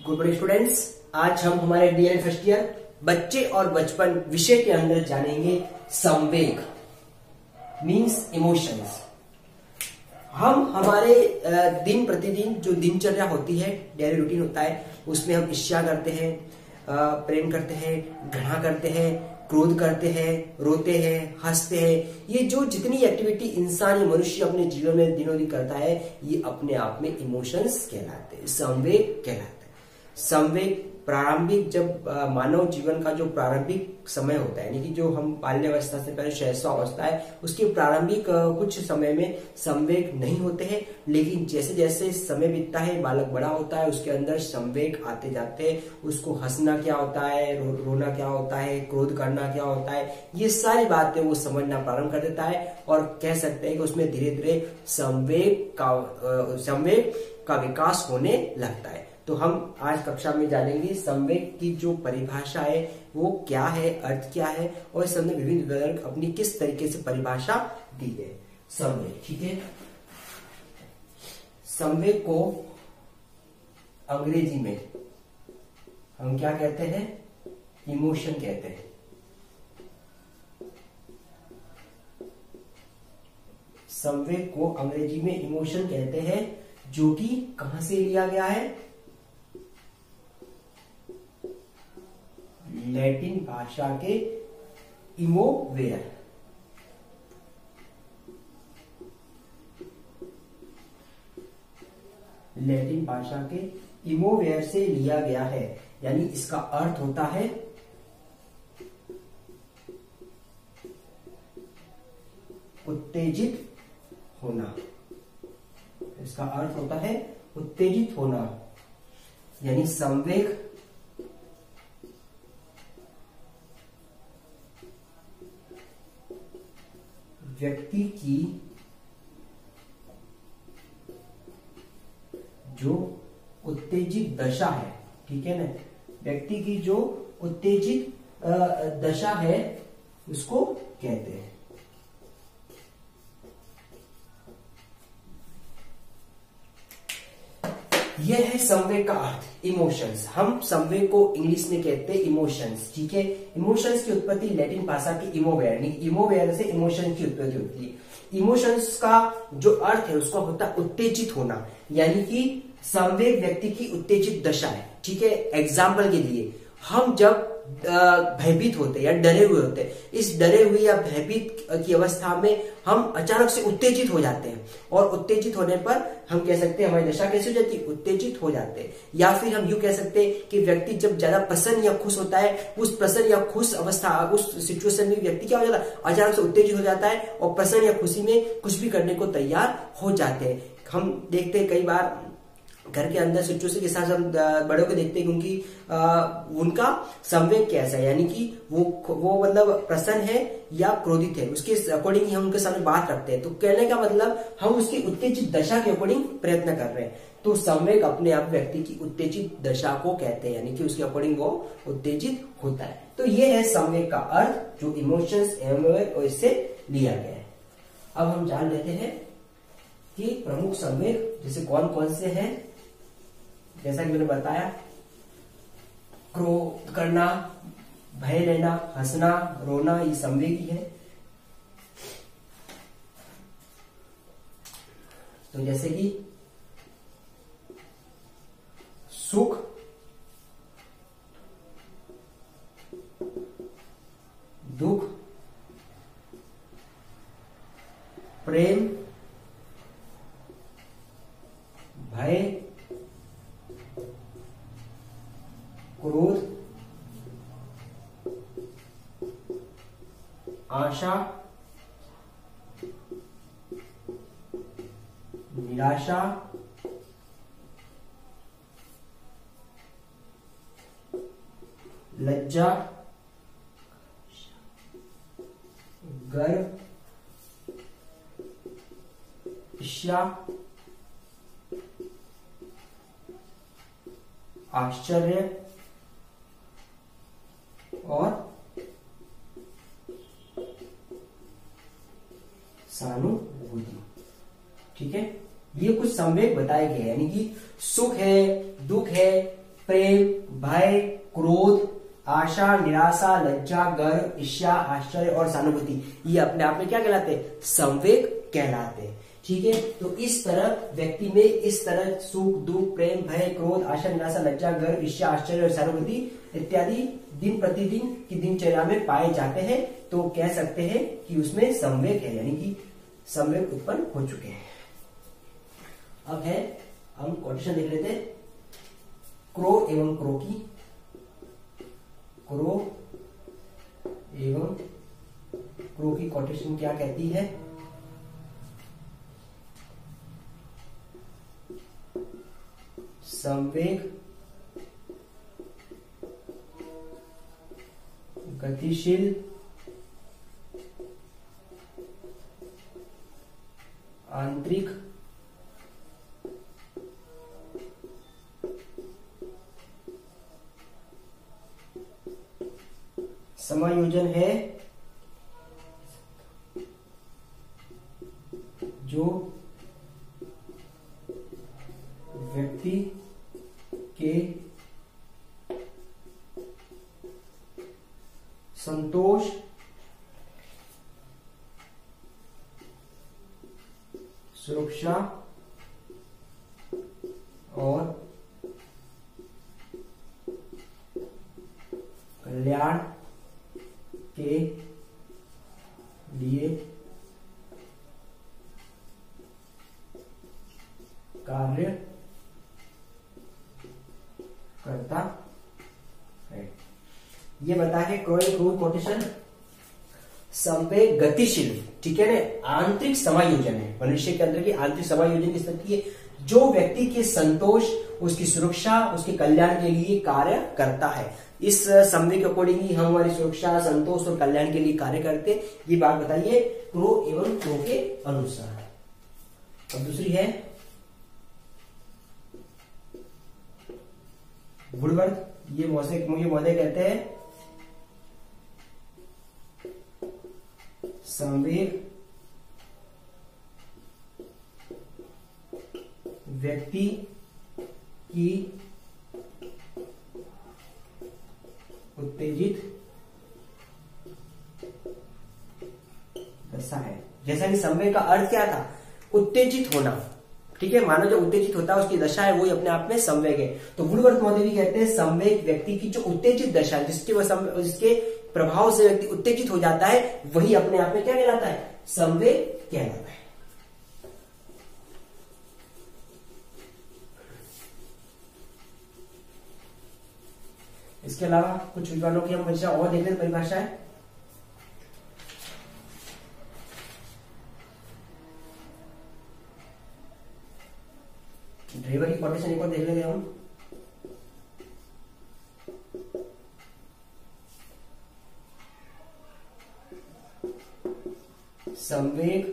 Good morning students. आज हम हमारे डीएन फर्स्ट ईयर बच्चे और बचपन विषय के अंदर जानेंगे संवेग मीन्स इमोशंस। हम हमारे दिन प्रतिदिन जो दिनचर्या होती है, डेली रूटीन होता है, उसमें हम ईर्ष्या करते हैं, प्रेम करते हैं, घृणा करते हैं, क्रोध करते हैं, रोते हैं, हंसते हैं। ये जो जितनी एक्टिविटी इंसान या मनुष्य अपने जीवन में दिनों दिन करता है, ये अपने आप में इमोशंस कहलाते हैं, संवेग कहलाते हैं। संवेग प्रारंभिक जब मानव जीवन का जो प्रारंभिक समय होता है, यानी कि जो हम बाल्यावस्था से पहले शैशवावस्था है, उसके प्रारंभिक कुछ समय में संवेग नहीं होते हैं, लेकिन जैसे जैसे समय बीतता है, बालक बड़ा होता है, उसके अंदर संवेग आते जाते हैं। उसको हंसना क्या होता है, रोना क्या होता है, क्रोध करना क्या होता है, ये सारी बातें वो समझना प्रारंभ कर देता है और कह सकते हैं कि उसमें धीरे धीरे संवेग का विकास होने लगता है। तो हम आज कक्षा में जानेंगे संवेग की जो परिभाषा है वो क्या है, अर्थ क्या है, और इस हमने विभिन्न वर्ग अपनी किस तरीके से परिभाषा दी है संवेग। ठीक है, संवेग को अंग्रेजी में हम क्या कहते हैं, इमोशन कहते हैं। संवेग को अंग्रेजी में इमोशन कहते हैं, जो कि कहां से लिया गया है, लैटिन भाषा के इमोवेयर। लैटिन भाषा के इमोवेयर से लिया गया है, यानी इसका अर्थ होता है उत्तेजित होना। इसका अर्थ होता है उत्तेजित होना, यानी संवेग व्यक्ति की जो उत्तेजित दशा है, ठीक है ना, व्यक्ति की जो उत्तेजित दशा है उसको कहते हैं। यह है संवेग का अर्थ, इमोशंस। हम संवेग को इंग्लिश में कहते हैं इमोशंस। ठीक है, इमोशंस की उत्पत्ति लैटिन भाषा की इमोवेयर, इमोवेयर से इमोशन की उत्पत्ति होती है। इमोशंस का जो अर्थ है उसका होता है उत्तेजित होना, यानी कि संवेग व्यक्ति की उत्तेजित दशा है। ठीक है, एग्जाम्पल के लिए हम जब भयभीत होते या डरे हुए होते, इस डरे हुए या भयभीत की अवस्था में हम अचानक से उत्तेजित हो जाते हैं, और उत्तेजित होने पर हम कह सकते हैं हमारी दशा कैसे हो जाती है, उत्तेजित हो जाते हैं। या फिर हम यूं कह सकते हैं कि व्यक्ति जब ज्यादा प्रसन्न या खुश होता है, उस प्रसन्न या खुश अवस्था, उस सिचुएशन में व्यक्ति क्या हो जाता है, अचानक से उत्तेजित हो जाता है और प्रसन्न या खुशी में कुछ भी करने को तैयार हो जाते हैं। हम देखते हैं कई बार घर के अंदर सिचुएशन के साथ हम बड़ों को देखते हैं, क्योंकि उनका संवेग कैसा है, यानी कि वो मतलब प्रसन्न है या क्रोधित है, उसके अकॉर्डिंग ही हम उनके सामने बात करते हैं। तो कहने का मतलब हम उसकी उत्तेजित दशा के अकॉर्डिंग प्रयत्न कर रहे हैं। तो संवेग अपने आप व्यक्ति की उत्तेजित दशा को कहते हैं, यानी कि उसके अकॉर्डिंग वो उत्तेजित होता है। तो ये है संवेग का अर्थ, जो इमोशंस और इससे लिया गया है। अब हम जान लेते हैं कि प्रमुख संवेग जैसे कौन कौन से हैं। जैसा कि मैंने बताया, क्रोध करना, भय लेना, हंसना, रोना, ये संवेग ही है। तो जैसे कि सुख, दुख, प्रेम, भय, क्रोध, आशा, निराशा, लज्जा, गर्व, ईर्ष्या, आश्चर्य और सहानुभूति। ठीक है, ये कुछ संवेग बताए गए, यानी कि सुख है, दुख है, प्रेम, भय, क्रोध, आशा, निराशा, लज्जा, गर्व, ईर्ष्या, आश्चर्य और सहानुभूति, ये अपने आप में क्या कहलाते हैं? संवेग कहलाते हैं। ठीक है, तो इस तरह व्यक्ति में इस तरह सुख, दुख, प्रेम, भय, क्रोध, आशा, निराशा, लज्जा, गर्व, ईर्ष्या, आश्चर्य और सहानुभूति इत्यादि दिन प्रतिदिन की दिनचर्या में पाए जाते हैं। तो कह सकते हैं कि उसमें संवेग है, यानी कि संवेग उत्पन्न हो चुके हैं। अब है, हम क्वेश्चन देख लेते हैं। क्रो एवं क्रोकी, क्रो एवं क्रो की कोटेशन क्या कहती है? संवेग गतिशील, आंतरिक समायोजन है जो व्यक्ति के संतोष, सुरक्षा और कल्याण के लिए कार्य करता है। ये बता है क्रो कोटेशन संवेग गतिशील, ठीक है ना, आंतरिक समायोजन है। मनुष्य के अंदर की आंतरिक समायोजन की स्थिति है जो व्यक्ति के संतोष, उसकी सुरक्षा, उसके कल्याण के लिए कार्य करता है। इस संवेग के अकॉर्डिंग ही हम हमारी सुरक्षा, संतोष और कल्याण के लिए कार्य करते हैं। ये बात बताइए क्रो एवं क्रो के अनुसार। अब दूसरी है वुडवर्थ। ये महोदय कहते हैं संवेग व्यक्ति की उत्तेजित दशा है। जैसा कि संवेग का अर्थ क्या था? उत्तेजित होना, ठीक है। मानव जब उत्तेजित होता है उसकी दशा है, वही अपने आप में संवेग है। तो वुडवर्थ महोदय भी कहते हैं संवेग व्यक्ति की जो उत्तेजित दशा है, जिसके प्रभाव से व्यक्ति उत्तेजित हो जाता है, वही अपने आप में क्या कहलाता है? संवेग कहलाता है। इसके अलावा कुछ विद्वानों की हम परिभाषा और देख लेते। परिभाषा है ड्रेवर की कोटेशन एक और देख लेते हैं हम। संवेग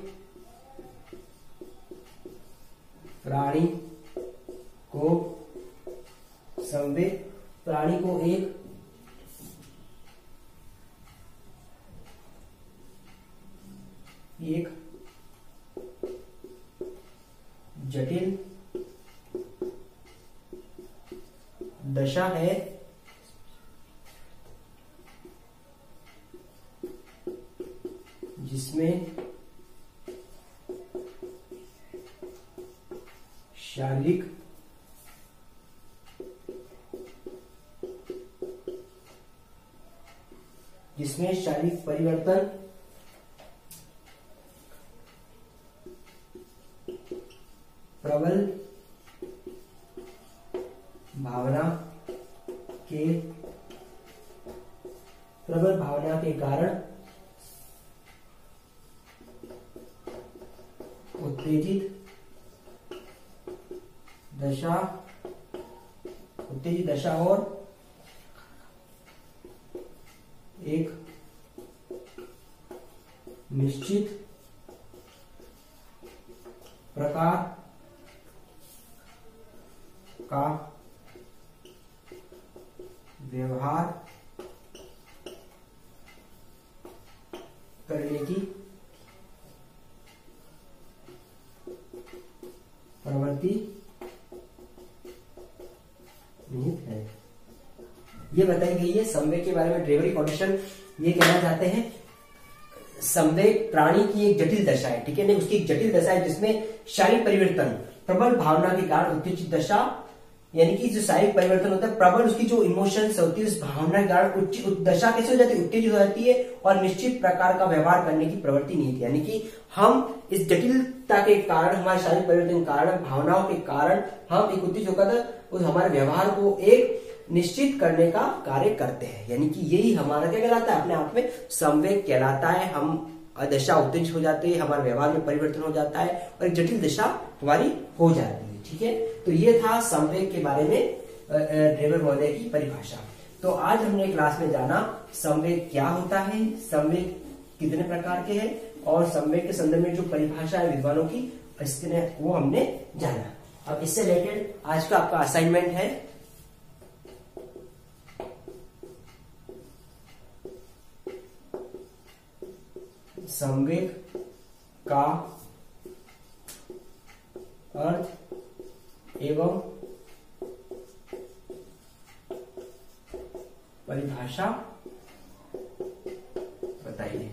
प्राणी को एक जटिल दशा है जिसमें शारीरिक परिवर्तन प्रबल भावना के कारण उत्तेजित दशा और एक निश्चित प्रकार का व्यवहार करने की प्रवृत्ति निहित है। ये बताई गई है। संवेग के बारे में ड्रेवर कोटेशन ये कहना चाहते हैं, संवेग प्राणी की एक जटिल दशा है, ठीक है, नहीं उसकी एक जटिल दशा है जिसमें शारीरिक परिवर्तन प्रबल भावना के कारण उत्तेजित दशा, यानी कि जो शारीरिक परिवर्तन होता है प्रबल उसकी जो इमोशंस होती है उस भावना के कारण दशा कैसे हो जाती है, उत्तेजित हो जाती है और निश्चित प्रकार का व्यवहार करने की प्रवृत्ति नहीं थी। यानी कि हम इस जटिलता के कारण, हमारे शारीरिक परिवर्तन के कारण, भावनाओं के कारण हम एक उत्तेजित होकर उस हमारे व्यवहार को एक निश्चित करने का कार्य करते हैं। यानी कि यही हमारा क्या कहलाता है, अपने आप में संवेग कहलाता है। हम दशा उत्तेजित हो जाते हैं, हमारे व्यवहार में परिवर्तन हो जाता है और एक जटिल दशा हमारी हो जाती है, ठीक है। तो ये था संवेग के बारे में ड्रेवर महोदय की परिभाषा। तो आज हमने क्लास में जाना संवेग क्या होता है, संवेग कितने प्रकार के हैं और संवेग के संदर्भ में जो परिभाषा है विद्वानों की वो हमने जाना। अब इससे रिलेटेड आज का आपका असाइनमेंट है, संवेग का अर्थ एवं परिभाषा बताइए।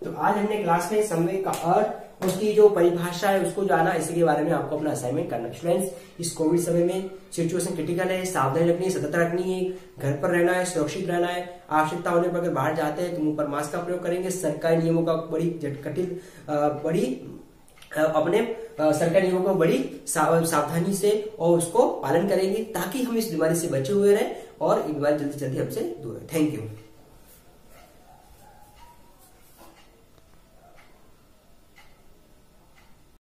तो आज हमने क्लास में संवेग का अर्थ, उसकी जो परिभाषा है उसको जाना, इसके बारे में आपको अपना असाइनमेंट करना। स्टूडेंट्स, इस कोविड समय में सिचुएशन क्रिटिकल है, सावधानी रखनी है, सतर्क रखनी है, घर पर रहना है, सुरक्षित रहना है। आवश्यकता होने पर अगर बाहर जाते हैं तो मुंह पर मास्क का प्रयोग करेंगे। सरकारी नियमों का सरकारी नियमों को बड़ी सावधानी से और उसको पालन करेंगे ताकि हम इस बीमारी से बचे हुए रहें और ये बीमारी जल्दी से जल्दी हमसे दूर है। Thank you.